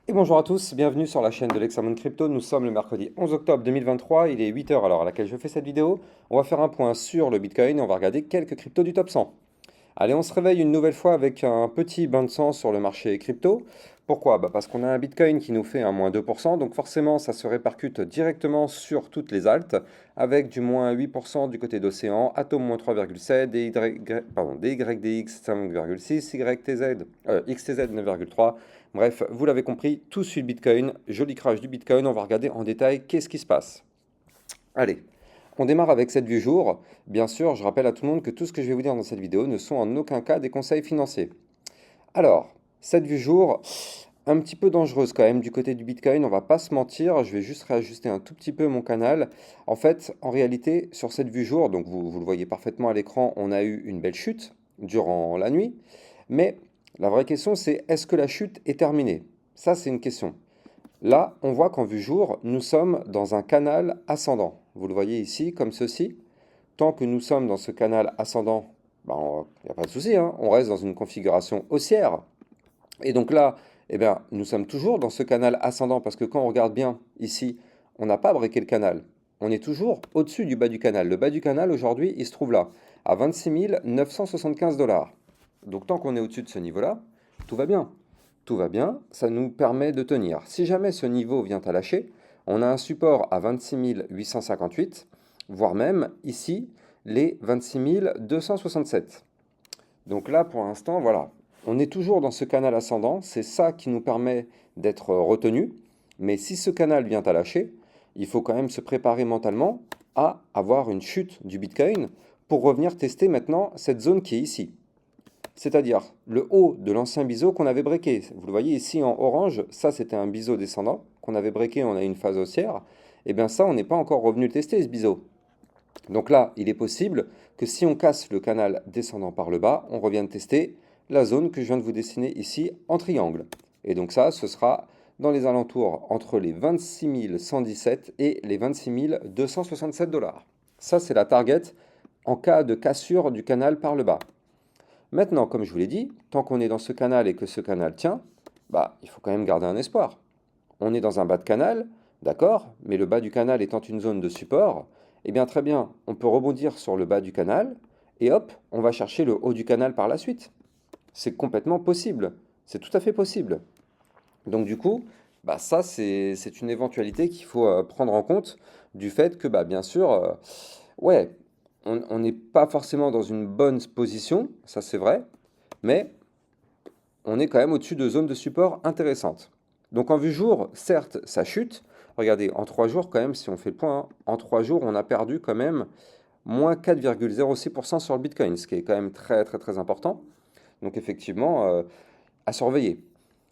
Et bonjour à tous, bienvenue sur la chaîne de l'Hexamone Crypto. Nous sommes le mercredi 11 octobre 2023, il est 8 heures à l'heure à laquelle je fais cette vidéo. On va faire un point sur le Bitcoin et on va regarder quelques cryptos du top 100. Allez, on se réveille une nouvelle fois avec un petit bain de sang sur le marché crypto. Pourquoi? Parce qu'on a un Bitcoin qui nous fait un moins 2%, donc forcément ça se répercute directement sur toutes les altes, avec du moins 8% du côté d'Océan, Atom moins 3,7, DYDX 5,6, XTZ 9,3. Bref, vous l'avez compris, tout suit le Bitcoin, joli crash du Bitcoin, on va regarder en détail qu'est-ce qui se passe. Allez, on démarre avec cette vue jour. Bien sûr, je rappelle à tout le monde que tout ce que je vais vous dire dans cette vidéo ne sont en aucun cas des conseils financiers. Alors, cette vue jour, un petit peu dangereuse quand même du côté du Bitcoin, on va pas se mentir, je vais juste réajuster un tout petit peu mon canal. En fait, en réalité, sur cette vue jour, donc vous le voyez parfaitement à l'écran, on a eu une belle chute durant la nuit, mais la vraie question c'est est-ce que la chute est terminée? Ça, c'est une question. Là, on voit qu'en vue jour, nous sommes dans un canal ascendant. Vous le voyez ici, comme ceci. Tant que nous sommes dans ce canal ascendant, il n'y a pas de souci, hein, on reste dans une configuration haussière. Et donc là, eh bien, nous sommes toujours dans ce canal ascendant parce que quand on regarde bien ici, on n'a pas breaké le canal. On est toujours au-dessus du bas du canal. Le bas du canal, aujourd'hui, il se trouve là, à 26 975 $. Donc tant qu'on est au-dessus de ce niveau-là, tout va bien. Tout va bien, ça nous permet de tenir. Si jamais ce niveau vient à lâcher, on a un support à 26 858, voire même ici les 26 267. Donc là, pour l'instant, voilà, on est toujours dans ce canal ascendant, c'est ça qui nous permet d'être retenu. Mais si ce canal vient à lâcher, il faut quand même se préparer mentalement à avoir une chute du Bitcoin pour revenir tester maintenant cette zone qui est ici. C'est-à-dire le haut de l'ancien biseau qu'on avait breaké. Vous le voyez ici en orange, ça c'était un biseau descendant qu'on avait breaké, on a une phase haussière. Et bien ça, on n'est pas encore revenu le tester ce biseau. Donc là, il est possible que si on casse le canal descendant par le bas, on revienne tester la zone que je viens de vous dessiner ici en triangle. Et donc ça, ce sera dans les alentours entre les 26 117 et les 26 267 $. Ça, c'est la target en cas de cassure du canal par le bas. Maintenant, comme je vous l'ai dit, tant qu'on est dans ce canal et que ce canal tient, il faut quand même garder un espoir. On est dans un bas de canal, d'accord, mais le bas du canal étant une zone de support, eh bien très bien, on peut rebondir sur le bas du canal et hop, on va chercher le haut du canal par la suite. C'est complètement possible, c'est tout à fait possible. Donc du coup, ça c'est une éventualité qu'il faut prendre en compte du fait que bien sûr, ouais, on n'est pas forcément dans une bonne position, ça c'est vrai, mais on est quand même au-dessus de zones de support intéressantes. Donc en vue jour, certes, ça chute. Regardez, en 3 jours, quand même, si on fait le point, hein, en 3 jours, on a perdu quand même moins 4,06% sur le Bitcoin, ce qui est quand même très très très important. Donc effectivement, à surveiller.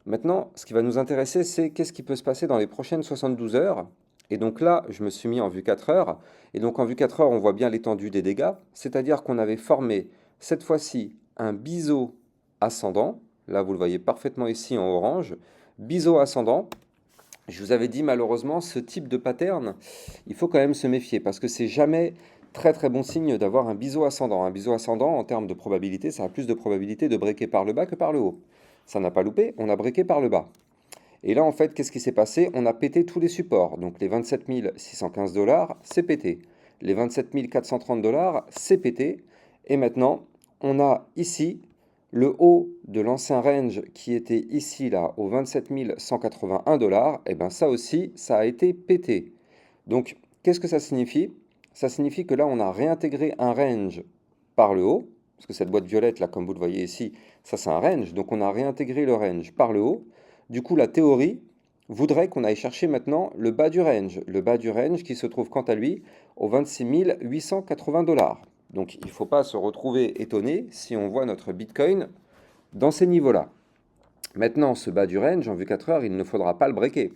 Maintenant, ce qui va nous intéresser, c'est qu'est-ce qui peut se passer dans les prochaines 72 heures. Et donc là, je me suis mis en vue 4 heures. Et donc en vue 4 heures, on voit bien l'étendue des dégâts. C'est-à-dire qu'on avait formé cette fois-ci un biseau ascendant. Là, vous le voyez parfaitement ici en orange. Biseau ascendant. Je vous avais dit malheureusement, ce type de pattern, il faut quand même se méfier parce que c'est jamais très très bon signe d'avoir un biseau ascendant. Un biseau ascendant, en termes de probabilité, ça a plus de probabilité de breaker par le bas que par le haut. Ça n'a pas loupé, on a breaké par le bas. Et là, en fait, qu'est-ce qui s'est passé? On a pété tous les supports. Donc les 27 615 $, c'est pété. Les 27 430 $, c'est pété. Et maintenant, on a ici le haut de l'ancien range qui était ici, là, aux 27 181 $. Et bien ça aussi, ça a été pété. Donc, qu'est-ce que ça signifie? Ça signifie que là, on a réintégré un range par le haut. Parce que cette boîte violette, là, comme vous le voyez ici, ça c'est un range. Donc on a réintégré le range par le haut. Du coup, la théorie voudrait qu'on aille chercher maintenant le bas du range. Le bas du range qui se trouve quant à lui aux 26 880 $. Donc il ne faut pas se retrouver étonné si on voit notre Bitcoin dans ces niveaux-là. Maintenant, ce bas du range, en vue 4 heures, il ne faudra pas le breaker.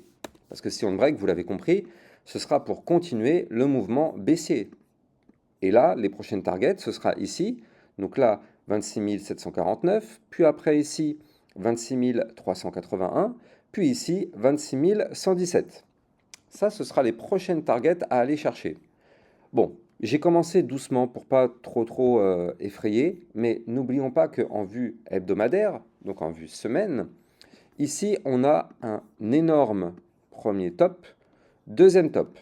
Parce que si on le break, vous l'avez compris, ce sera pour continuer le mouvement baissier. Et là, les prochaines targets, ce sera ici. Donc là, 26 749, puis après ici, 26 381, puis ici, 26 117. Ça, ce sera les prochaines targets à aller chercher. Bon, j'ai commencé doucement pour pas trop effrayer, mais n'oublions pas qu'en vue hebdomadaire, donc en vue semaine, Ici, on a un énorme premier top, deuxième top.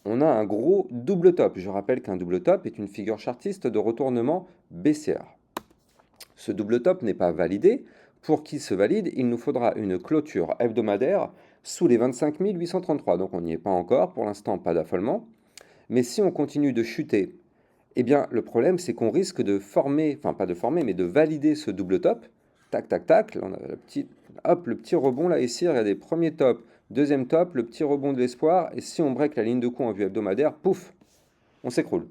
On a un gros double top. Je rappelle qu'un double top est une figure chartiste de retournement baissière. Ce double top n'est pas validé. Pour qu'il se valide, il nous faudra une clôture hebdomadaire sous les 25 833. Donc on n'y est pas encore, pour l'instant pas d'affolement. Mais si on continue de chuter, eh bien le problème c'est qu'on risque de former, enfin pas de former, mais de valider ce double top. Tac, tac, tac, là on a le petit rebond là ici, regardez, premier top, deuxième top, le petit rebond de l'espoir, et si on break la ligne de coup en vue hebdomadaire, pouf, on s'écroule.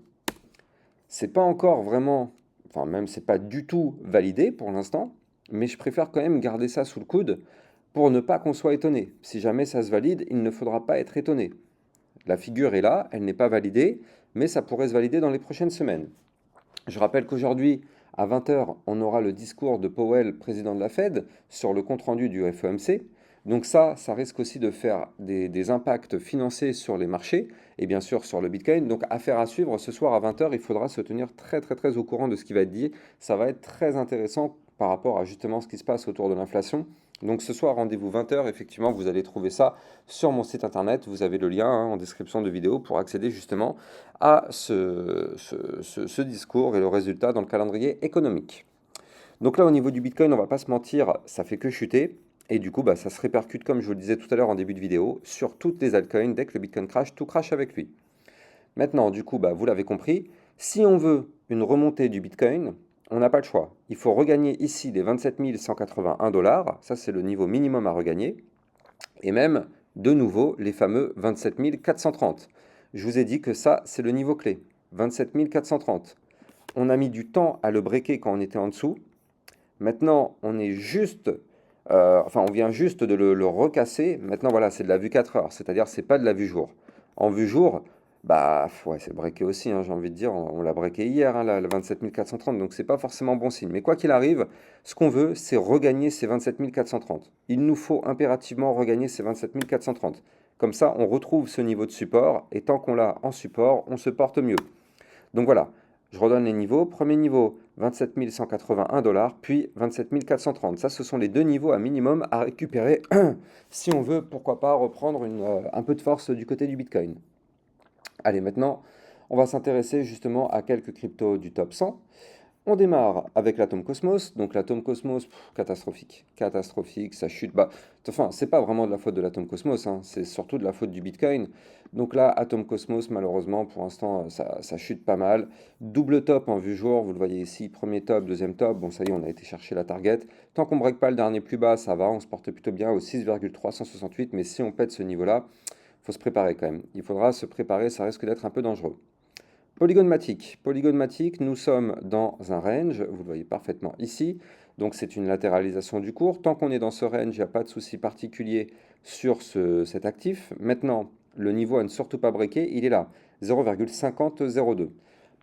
C'est pas encore vraiment, enfin même c'est pas du tout validé pour l'instant, mais je préfère quand même garder ça sous le coude pour ne pas qu'on soit étonné. Si jamais ça se valide, il ne faudra pas être étonné. La figure est là, elle n'est pas validée, mais ça pourrait se valider dans les prochaines semaines. Je rappelle qu'aujourd'hui, à 20 h, on aura le discours de Powell, président de la Fed, sur le compte-rendu du FOMC. Donc ça risque aussi de faire des impacts financiers sur les marchés et bien sûr sur le Bitcoin. Donc affaire à suivre, ce soir à 20 h, il faudra se tenir très au courant de ce qui va être dit. Ça va être très intéressant par rapport à justement ce qui se passe autour de l'inflation. Donc ce soir, rendez-vous 20 h, effectivement, vous allez trouver ça sur mon site internet. Vous avez le lien en description de vidéo pour accéder justement à ce discours et le résultat dans le calendrier économique. Donc là, au niveau du Bitcoin, on va pas se mentir, ça fait que chuter. Et du coup, ça se répercute, comme je vous le disais tout à l'heure en début de vidéo, sur toutes les altcoins. Dès que le Bitcoin crash, tout crash avec lui. Maintenant, du coup, vous l'avez compris, si on veut une remontée du Bitcoin, on n'a pas le choix. Il faut regagner ici les 27 181 $. Ça, c'est le niveau minimum à regagner. Et même, de nouveau, les fameux 27 430. Je vous ai dit que ça, c'est le niveau clé. 27 430. On a mis du temps à le breaker quand on était en dessous. Maintenant, on est juste, on vient juste de le recasser. Maintenant, voilà, c'est de la vue 4 heures, c'est-à-dire c'est pas de la vue jour. En vue jour, ouais, c'est breaké aussi, hein, j'ai envie de dire. On l'a breaké hier, hein, le 27 430, donc c'est pas forcément bon signe. Mais quoi qu'il arrive, ce qu'on veut, c'est regagner ces 27 430. Il nous faut impérativement regagner ces 27 430. Comme ça, on retrouve ce niveau de support, et tant qu'on l'a en support, on se porte mieux. Donc voilà, je redonne les niveaux. Premier niveau, 27 181 $, puis 27 430. Ça, ce sont les deux niveaux à minimum à récupérer si on veut, pourquoi pas, reprendre un peu de force du côté du Bitcoin. Allez, maintenant, on va s'intéresser justement à quelques cryptos du top 100. On démarre avec l'Atom Cosmos. Donc l'Atom Cosmos, catastrophique. Catastrophique, ça chute. Enfin, c'est pas vraiment de la faute de l'Atom Cosmos, hein, c'est surtout de la faute du Bitcoin. Donc là, Atom Cosmos, malheureusement, pour l'instant, ça chute pas mal. Double top en vue jour, vous le voyez ici, premier top, deuxième top. Bon, ça y est, on a été chercher la target. Tant qu'on ne break pas le dernier plus bas, ça va, on se porte plutôt bien au 6,368. Mais si on pète ce niveau-là, il faut se préparer quand même. Il faudra se préparer, ça risque d'être un peu dangereux. Polygon Matic. Polygon Matic, nous sommes dans un range, vous le voyez parfaitement ici. Donc c'est une latéralisation du cours. Tant qu'on est dans ce range, il n'y a pas de souci particulier sur cet actif. Maintenant, le niveau à ne surtout pas breaker, il est là, 0,5002.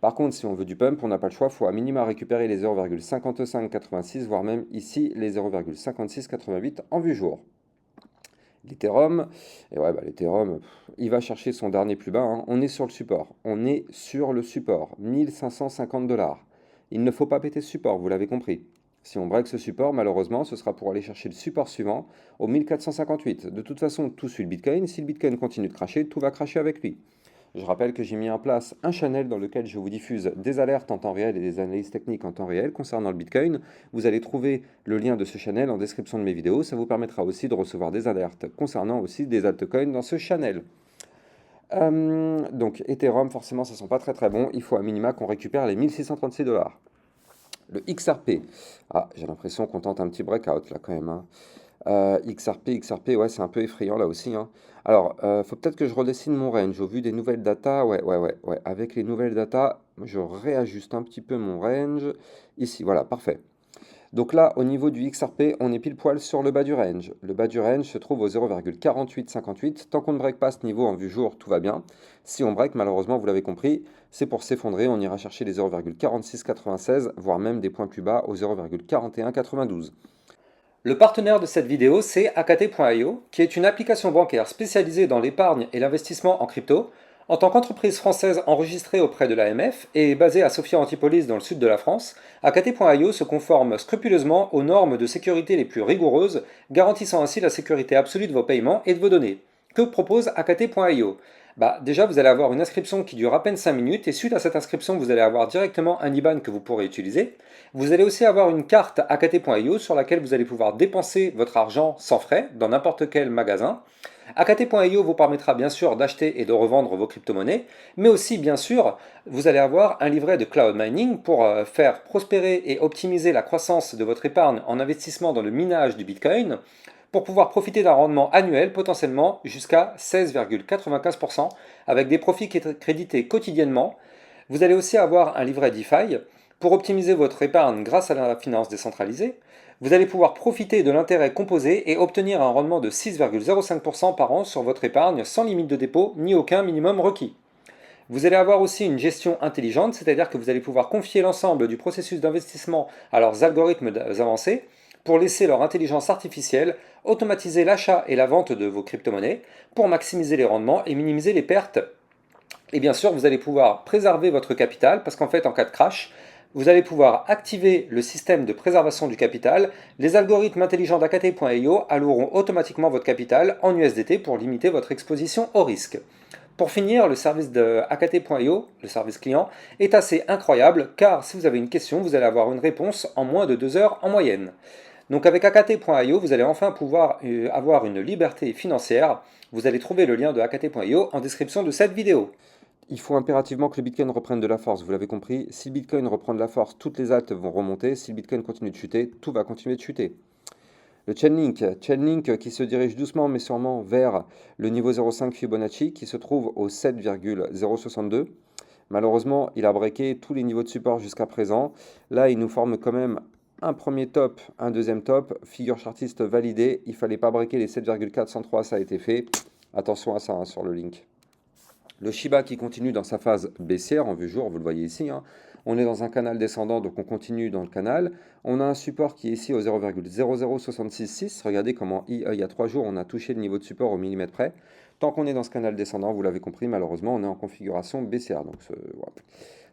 Par contre, si on veut du pump, on n'a pas le choix, il faut à minima récupérer les 0,5586, voire même ici les 0,5688 en vue jour. L'Ethereum, et ouais, l'Ethereum, il va chercher son dernier plus bas, hein. On est sur le support, 1550 $. Il ne faut pas péter ce support, vous l'avez compris. Si on break ce support, malheureusement, ce sera pour aller chercher le support suivant au 1458. De toute façon, tout suit le Bitcoin. Si le Bitcoin continue de cracher, tout va cracher avec lui. Je rappelle que j'ai mis en place un channel dans lequel je vous diffuse des alertes en temps réel et des analyses techniques en temps réel concernant le Bitcoin. Vous allez trouver le lien de ce channel en description de mes vidéos. Ça vous permettra aussi de recevoir des alertes concernant aussi des altcoins dans ce channel. Donc Ethereum, forcément, ça ne sent pas très bon. Il faut à minima qu'on récupère les 1636 $. Le XRP. Ah, j'ai l'impression qu'on tente un petit breakout là quand même, hein. XRP, ouais, c'est un peu effrayant là aussi, hein. Alors, faut peut-être que je redessine mon range au vu des nouvelles datas. Ouais. Avec les nouvelles datas, je réajuste un petit peu mon range. Ici, voilà, parfait. Donc là, au niveau du XRP, on est pile poil sur le bas du range. Le bas du range se trouve au 0,4858. Tant qu'on ne break pas ce niveau en vue jour, tout va bien. Si on break, malheureusement, vous l'avez compris, c'est pour s'effondrer. On ira chercher les 0,4696, voire même des points plus bas au 0,4192. Le partenaire de cette vidéo, c'est Akate.io, qui est une application bancaire spécialisée dans l'épargne et l'investissement en crypto. En tant qu'entreprise française enregistrée auprès de l'AMF et basée à Sophia Antipolis dans le sud de la France, AKT.io se conforme scrupuleusement aux normes de sécurité les plus rigoureuses, garantissant ainsi la sécurité absolue de vos paiements et de vos données. Que propose AKT.io? Déjà, vous allez avoir une inscription qui dure à peine 5 minutes et suite à cette inscription, vous allez avoir directement un IBAN que vous pourrez utiliser. Vous allez aussi avoir une carte AKT.io sur laquelle vous allez pouvoir dépenser votre argent sans frais dans n'importe quel magasin. AKT.io vous permettra bien sûr d'acheter et de revendre vos crypto-monnaies, mais aussi bien sûr, vous allez avoir un livret de cloud mining pour faire prospérer et optimiser la croissance de votre épargne en investissement dans le minage du Bitcoin, pour pouvoir profiter d'un rendement annuel potentiellement jusqu'à 16,95% avec des profits crédités quotidiennement. Vous allez aussi avoir un livret DeFi pour optimiser votre épargne grâce à la finance décentralisée. Vous allez pouvoir profiter de l'intérêt composé et obtenir un rendement de 6,05% par an sur votre épargne sans limite de dépôt ni aucun minimum requis. Vous allez avoir aussi une gestion intelligente, c'est-à-dire que vous allez pouvoir confier l'ensemble du processus d'investissement à leurs algorithmes avancés pour laisser leur intelligence artificielle automatiser l'achat et la vente de vos crypto-monnaies pour maximiser les rendements et minimiser les pertes. Et bien sûr, vous allez pouvoir préserver votre capital parce qu'en fait, en cas de crash, vous allez pouvoir activer le système de préservation du capital. Les algorithmes intelligents d'AKT.io alloueront automatiquement votre capital en USDT pour limiter votre exposition au risque. Pour finir, le service de AKT.io, le service client, est assez incroyable car si vous avez une question, vous allez avoir une réponse en moins de 2 heures en moyenne. Donc avec AKT.io, vous allez enfin pouvoir avoir une liberté financière. Vous allez trouver le lien de AKT.io en description de cette vidéo. Il faut impérativement que le Bitcoin reprenne de la force, vous l'avez compris. Si le Bitcoin reprend de la force, toutes les altes vont remonter. Si le Bitcoin continue de chuter, tout va continuer de chuter. Le Chainlink qui se dirige doucement mais sûrement vers le niveau 0,5 Fibonacci qui se trouve au 7,062. Malheureusement, il a breaké tous les niveaux de support jusqu'à présent. Là, il nous forme quand même un premier top, un deuxième top, figure chartiste validée. Il ne fallait pas breaker les 7,403, ça a été fait. Attention à ça hein, sur le link. Le Shiba qui continue dans sa phase baissière en vue jour, vous le voyez ici. Hein. On est dans un canal descendant, donc on continue dans le canal. On a un support qui est ici au 0,00666. Regardez comment il y a 3 jours, on a touché le niveau de support au millimètre près. Tant qu'on est dans ce canal descendant, vous l'avez compris, malheureusement, on est en configuration baissière. Donc, voilà.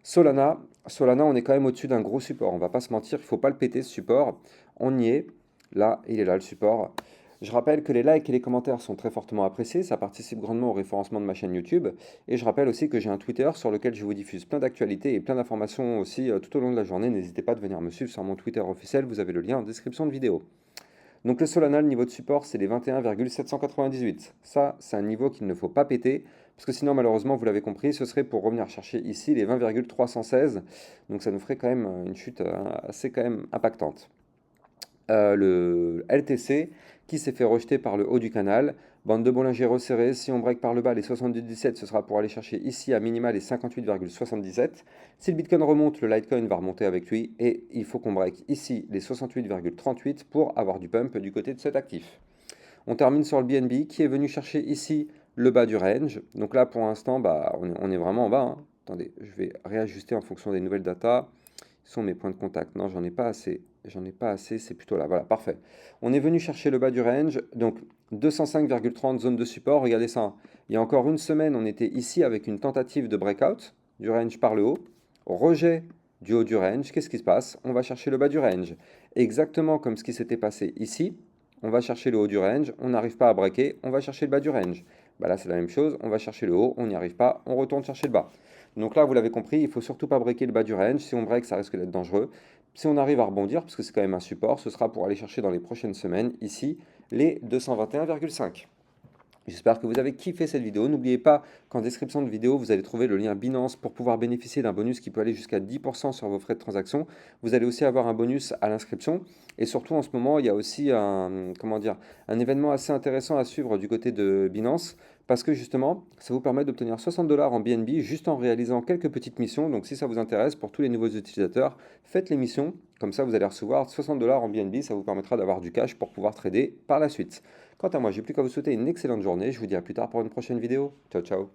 Solana, on est quand même au-dessus d'un gros support. On ne va pas se mentir, il ne faut pas le péter ce support. On y est. Là, il est là le support. Je rappelle que les likes et les commentaires sont très fortement appréciés, ça participe grandement au référencement de ma chaîne YouTube. Et je rappelle aussi que j'ai un Twitter sur lequel je vous diffuse plein d'actualités et plein d'informations aussi tout au long de la journée. N'hésitez pas à venir me suivre sur mon Twitter officiel, vous avez le lien en description de vidéo. Donc le Solana, le niveau de support, c'est les 21,798. Ça, c'est un niveau qu'il ne faut pas péter, parce que sinon, malheureusement, vous l'avez compris, ce serait pour revenir chercher ici les 20,316. Donc ça nous ferait quand même une chute assez quand même impactante. Le LTC qui s'est fait rejeter par le haut du canal. Bande de Bollinger resserrée, si on break par le bas les 77, ce sera pour aller chercher ici à minima les 58,77. Si le Bitcoin remonte, le Litecoin va remonter avec lui et il faut qu'on break ici les 68,38 pour avoir du pump du côté de cet actif. On termine sur le BNB qui est venu chercher ici le bas du range. Donc là pour l'instant, on est vraiment en bas. Hein. Attendez, je vais réajuster en fonction des nouvelles datas. Sont mes points de contact. Non, j'en ai pas assez. J'en ai pas assez, c'est plutôt là. Voilà, parfait. On est venu chercher le bas du range, donc 205,30 zone de support. Regardez ça. Il y a encore une semaine, on était ici avec une tentative de breakout du range par le haut. Rejet du haut du range. Qu'est-ce qui se passe? On va chercher le bas du range. Exactement comme ce qui s'était passé ici. On va chercher le haut du range. On n'arrive pas à breaker. On va chercher le bas du range. Là, c'est la même chose. On va chercher le haut. On n'y arrive pas. On retourne chercher le bas. Donc là, vous l'avez compris, il ne faut surtout pas breaker le bas du range. Si on break, ça risque d'être dangereux. Si on arrive à rebondir, parce que c'est quand même un support, ce sera pour aller chercher dans les prochaines semaines, ici, les 221,5. J'espère que vous avez kiffé cette vidéo. N'oubliez pas qu'en description de vidéo, vous allez trouver le lien Binance pour pouvoir bénéficier d'un bonus qui peut aller jusqu'à 10% sur vos frais de transaction. Vous allez aussi avoir un bonus à l'inscription. Et surtout, en ce moment, il y a aussi un événement assez intéressant à suivre du côté de Binance. Parce que justement, ça vous permet d'obtenir 60 $ en BNB juste en réalisant quelques petites missions. Donc si ça vous intéresse, pour tous les nouveaux utilisateurs, faites les missions. Comme ça, vous allez recevoir 60 $ en BNB. Ça vous permettra d'avoir du cash pour pouvoir trader par la suite. Quant à moi, j'ai plus qu'à vous souhaiter une excellente journée. Je vous dis à plus tard pour une prochaine vidéo. Ciao, ciao.